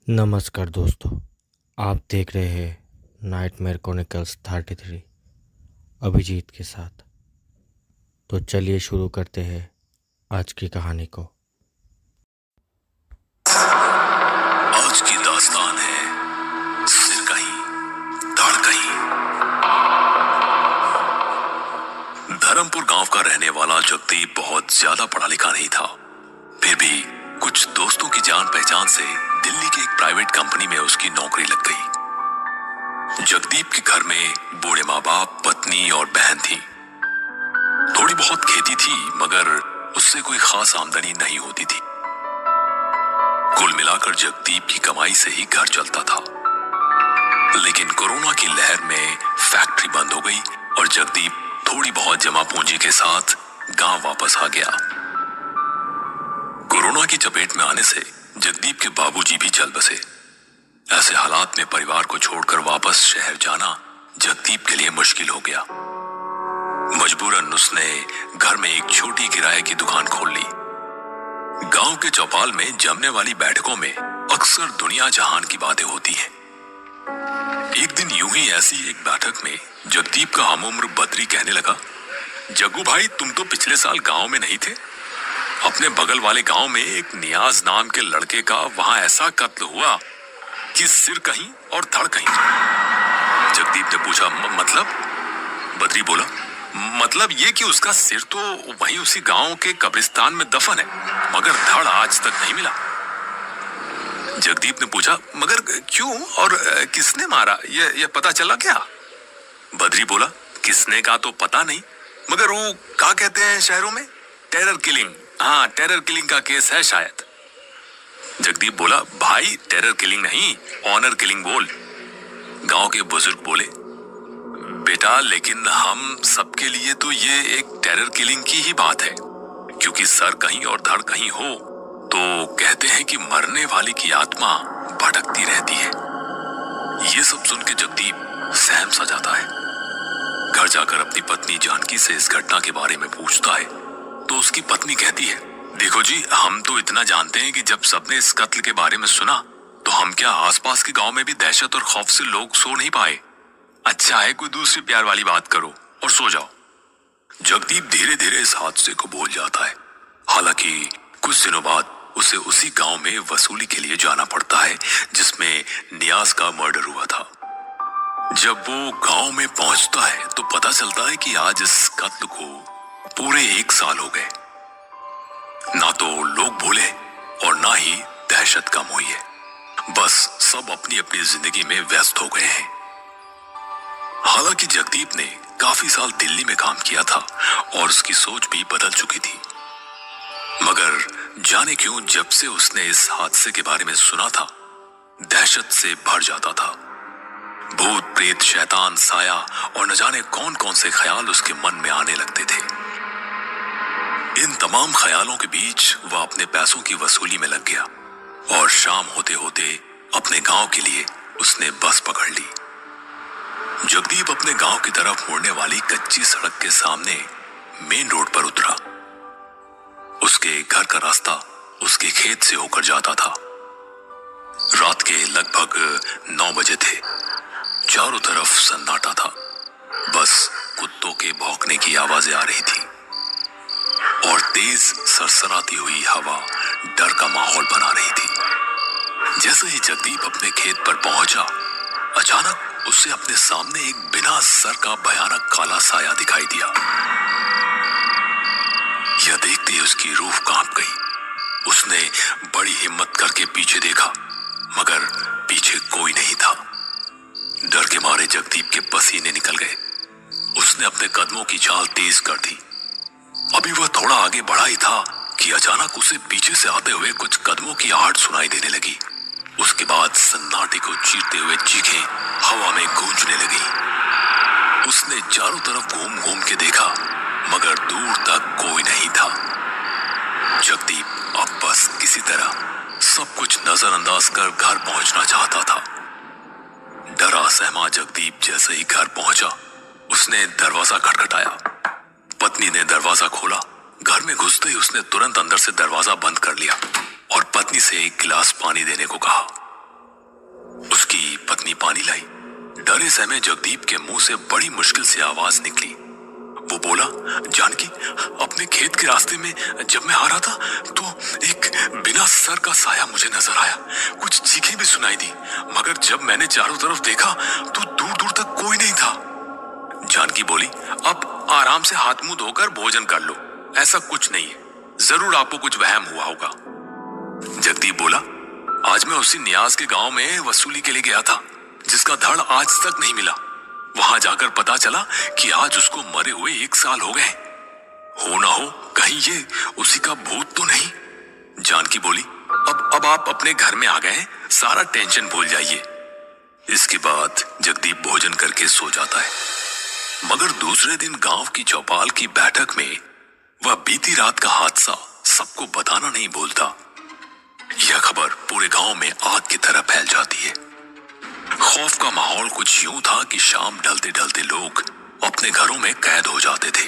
नमस्कार दोस्तों, आप देख रहे हैं नाइटमेयर क्रॉनिकल्स 33 अभिजीत के साथ। तो चलिए शुरू करते हैं आज की कहानी को। आज की दास्तान है सिर कहीं धड़ कहीं। धर्मपुर गांव का रहने वाला जगदीप बहुत ज्यादा पढ़ा लिखा नहीं था, फिर भी कुछ दोस्तों की जान पहचान से दिल्ली की एक प्राइवेट कंपनी में उसकी नौकरी लग गई। जगदीप के घर में बूढ़े माँ बाप, पत्नी और बहन थी। थोड़ी बहुत खेती थी, मगर उससे कोई खास आमदनी नहीं होती थी। कुल मिलाकर जगदीप की कमाई से ही घर चलता था। लेकिन कोरोना की लहर में फैक्ट्री बंद हो गई और जगदीप थोड़ी बहुत जमा पूंजी के साथ गांव वापस आ गया। कोरोना की चपेट में आने से जगदीप के बाबूजी भी चल बसे। ऐसे हालात में परिवार को छोड़कर वापस शहर जाना जगदीप के लिए मुश्किल हो गया। मजबूरन उसने घर में एक छोटी किराए की दुकान खोल ली। गांव के चौपाल में जमने वाली बैठकों में अक्सर दुनिया जहान की बातें होती हैं। एक दिन यूं ही ऐसी एक बैठक में जगदीप का हमउम्र बद्री कहने लगा, जग्गू भाई, तुम तो पिछले साल गांव में नहीं थे। अपने बगल वाले गांव में एक नियाज नाम के लड़के का वहां ऐसा कत्ल हुआ कि सिर कहीं और धड़ कहीं। जगदीप ने पूछा, मतलब? बद्री बोला, मतलब ये कि उसका सिर तो वहीं उसी गांव के कब्रिस्तान में दफन है, मगर धड़ आज तक नहीं मिला। जगदीप ने पूछा, मगर क्यों और किसने मारा, ये पता चला क्या? बद्री बोला, किसने का तो पता नहीं, मगर वो क्या कहते हैं शहरों में, टेरर किलिंग। हाँ, टेरर किलिंग का केस है शायद। जगदीप बोला, भाई टेरर किलिंग नहीं, ऑनर किलिंग बोल। गांव के बुजुर्ग बोले, बेटा लेकिन हम सबके लिए तो ये एक टेरर किलिंग की ही बात है, क्योंकि सर कहीं और धड़ कहीं हो तो कहते हैं कि मरने वाले की आत्मा भटकती रहती है। ये सब सुन के जगदीप सहम सा जाता है। घर जाकर अपनी पत्नी जानकी से इस घटना के बारे में पूछता है तो उसकी पत्नी कहती है, देखो जी, हम तो इतना जानते हैं कि जब सबने इस कत्ल के बारे में सुना तो हम क्या आसपास के गांव में भी दहशत और खौफ से लोग सो नहीं पाए। अच्छा है, कोई दूसरी प्यार वाली बात करो और सो जाओ। जगदीप धीरे धीरे इस हादसे को भूल जाता है। हालांकि कुछ दिनों बाद उसे उसी गांव में वसूली के लिए जाना पड़ता है जिसमें नियाज का मर्डर हुआ था। जब वो गांव में पहुंचता है तो पता चलता है कि आज इस कत्ल को पूरे 1 साल हो गए। ना तो लोग भूले और ना ही दहशत कम हुई है। बस सब अपनी अपनी जिंदगी में व्यस्त हो गए हैं। हालांकि जगदीप ने काफी साल दिल्ली में काम किया था और उसकी सोच भी बदल चुकी थी, मगर जाने क्यों जब से उसने इस हादसे के बारे में सुना था, दहशत से भर जाता था। भूत, प्रेत, शैतान, साया और न जाने कौन कौन से ख्याल उसके मन में आने लगते थे। इन तमाम ख्यालों के बीच वह अपने पैसों की वसूली में लग गया और शाम होते होते अपने गांव के लिए उसने बस पकड़ ली। जगदीप अपने गांव की तरफ मुड़ने वाली कच्ची सड़क के सामने मेन रोड पर उतरा। उसके घर का रास्ता उसके खेत से होकर जाता था। रात के लगभग 9 बजे थे। चारों तरफ सन्नाटा था, बस कुत्तों के भौंकने की आवाजें आ रही थी और तेज सरसराती हुई हवा डर का माहौल बना रही थी। जैसे ही जगदीप अपने खेत पर पहुंचा, अचानक उसे अपने सामने एक बिना सर का भयानक काला साया दिखाई दिया। यह देखते ही उसकी रूह कांप गई। उसने बड़ी हिम्मत करके पीछे देखा, मगर पीछे कोई नहीं था। डर के मारे जगदीप के पसीने निकल गए। उसने अपने कदमों की चाल तेज कर दी। अभी वह थोड़ा आगे बढ़ा ही था कि अचानक उसे पीछे से आते हुए कुछ कदमों की आहट सुनाई देने लगी। उसके बाद सन्नाटे को चीरते हुए चीखें हवा में गूंजने लगी। उसने चारों तरफ घूम घूम के देखा, मगर दूर तक कोई नहीं था। जगदीप अब बस किसी तरह सब कुछ नजरअंदाज कर घर पहुंचना चाहता था। डरा सहमा जगदीप जैसे ही घर पहुंचा, उसने दरवाजा खटखटाया। पत्नी ने दरवाजा खोला। घर में घुसते ही उसने तुरंत अंदर से दरवाजा बंद कर लिया और पत्नी से एक गिलास पानी देने को कहा। उसकी पत्नी पानी लाई। डरे सहमे जगदीप के मुंह से बड़ी मुश्किल से आवाज निकली। वो बोला, जानकी, अपने खेत के रास्ते में जब मैं आ रहा था तो एक बिना सर का साया मुझे नजर आया। कुछ चीखें भी सुनाई दी, मगर जब मैंने चारों तरफ देखा तो दूर दूर तक कोई नहीं था। जानकी बोली, अब आराम से हाथ मुंह धोकर भोजन कर लो, ऐसा कुछ नहीं है, जरूर आपको कुछ वहम हुआ होगा। जगदीप बोला, आज मैं उसी नियाज के गांव में वसूली के लिए गया था, जिसका धड़ आज तक नहीं मिला। वहां जाकर पता चला कि आज उसको मरे हुए 1 साल हो गए। हो ना हो कहीं ये उसी का भूत तो नहीं। जानकी बोली, अब आप अपने घर में आ गए, सारा टेंशन भूल जाइए। इसके बाद जगदीप भोजन करके सो जाता है। मगर दूसरे दिन गांव की चौपाल की बैठक में वह बीती रात का हादसा सबको बताना नहीं भूलता। यह खबर पूरे गांव में आग की तरह फैल जाती है। खौफ का माहौल कुछ यूं था कि शाम ढलते ढलते लोग अपने घरों में कैद हो जाते थे।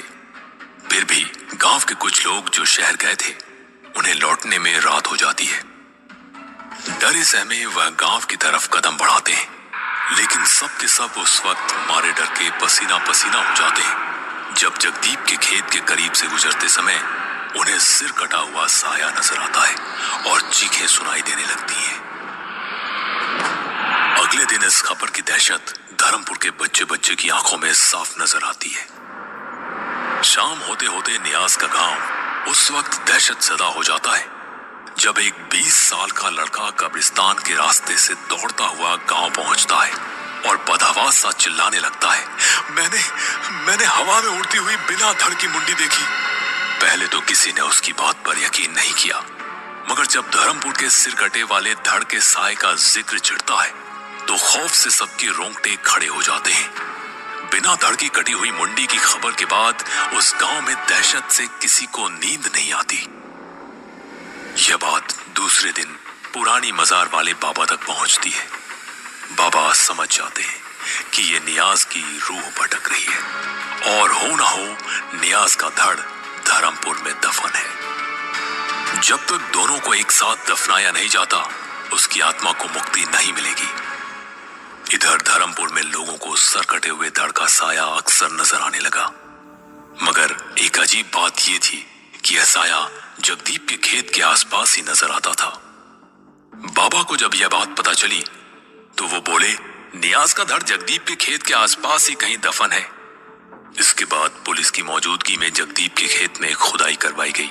फिर भी गांव के कुछ लोग जो शहर गए थे, उन्हें लौटने में रात हो जाती है। डरे सहमे वह गांव की तरफ कदम बढ़ाते हैं, लेकिन सब के सब उस वक्त मारे डर के पसीना पसीना हो जाते हैं जब जगदीप के खेत के करीब से गुजरते समय उन्हें सिर कटा हुआ साया नजर आता है और चीखें सुनाई देने लगती हैं। अगले दिन इस खबर की दहशत धर्मपुर के बच्चे बच्चे की आंखों में साफ नजर आती है। शाम होते होते नियाज का गांव उस वक्त दहशत ज़दा हो जाता है जब एक 20 साल का लड़का कब्रिस्तान के रास्ते से दौड़ता हुआ गांव पहुंचता है और बदहवास सा चिल्लाने लगता है, मैंने हवा में उड़ती हुई बिना धड़ की मुंडी देखी। पहले तो किसी ने उसकी बात पर यकीन नहीं किया, मगर जब धर्मपुर के सिर कटे वाले धड़ के साए का जिक्र छिड़ता है तो खौफ से सबके रोंगटे खड़े हो जाते हैं। बिना धड़ की कटी हुई मुंडी की खबर के बाद उस गांव में दहशत से किसी को नींद नहीं आती। यह बात दूसरे दिन पुरानी मजार वाले बाबा तक पहुंचती है। बाबा समझ जाते हैं कि ये नियाज की रूह भटक रही है और हो ना हो नियाज का धड़ धर्मपुर में दफन है। जब तक दोनों को एक साथ दफनाया नहीं जाता, उसकी आत्मा को मुक्ति नहीं मिलेगी। इधर धर्मपुर में लोगों को सर कटे हुए धड़ का साया अक्सर नजर आने लगा, मगर एक अजीब बात यह थी कि यह साया जगदीप के खेत के आसपास ही नजर आता था। बाबा को जब यह बात पता चली तो वो बोले, नियाज का धड़ जगदीप के खेत के आसपास ही कहीं दफन है। इसके बाद पुलिस की मौजूदगी में जगदीप के खेत में खुदाई करवाई गई,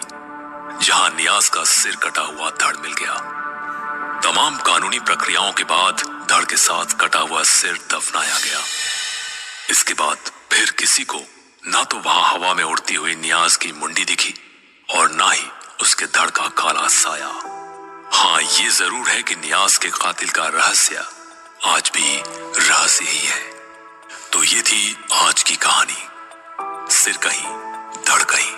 जहां नियाज का सिर कटा हुआ धड़ मिल गया। तमाम कानूनी प्रक्रियाओं के बाद धड़ के साथ कटा हुआ सिर दफनाया गया। इसके बाद फिर किसी को ना तो वहां हवा में उड़ती हुई नियाज की मुंडी दिखी और ना ही उसके धड़ का काला साया। हाँ, ये जरूर है कि नियाज के कातिल का रहस्य आज भी रहस्य ही है। तो ये थी आज की कहानी, सिर कहीं धड़ कहीं।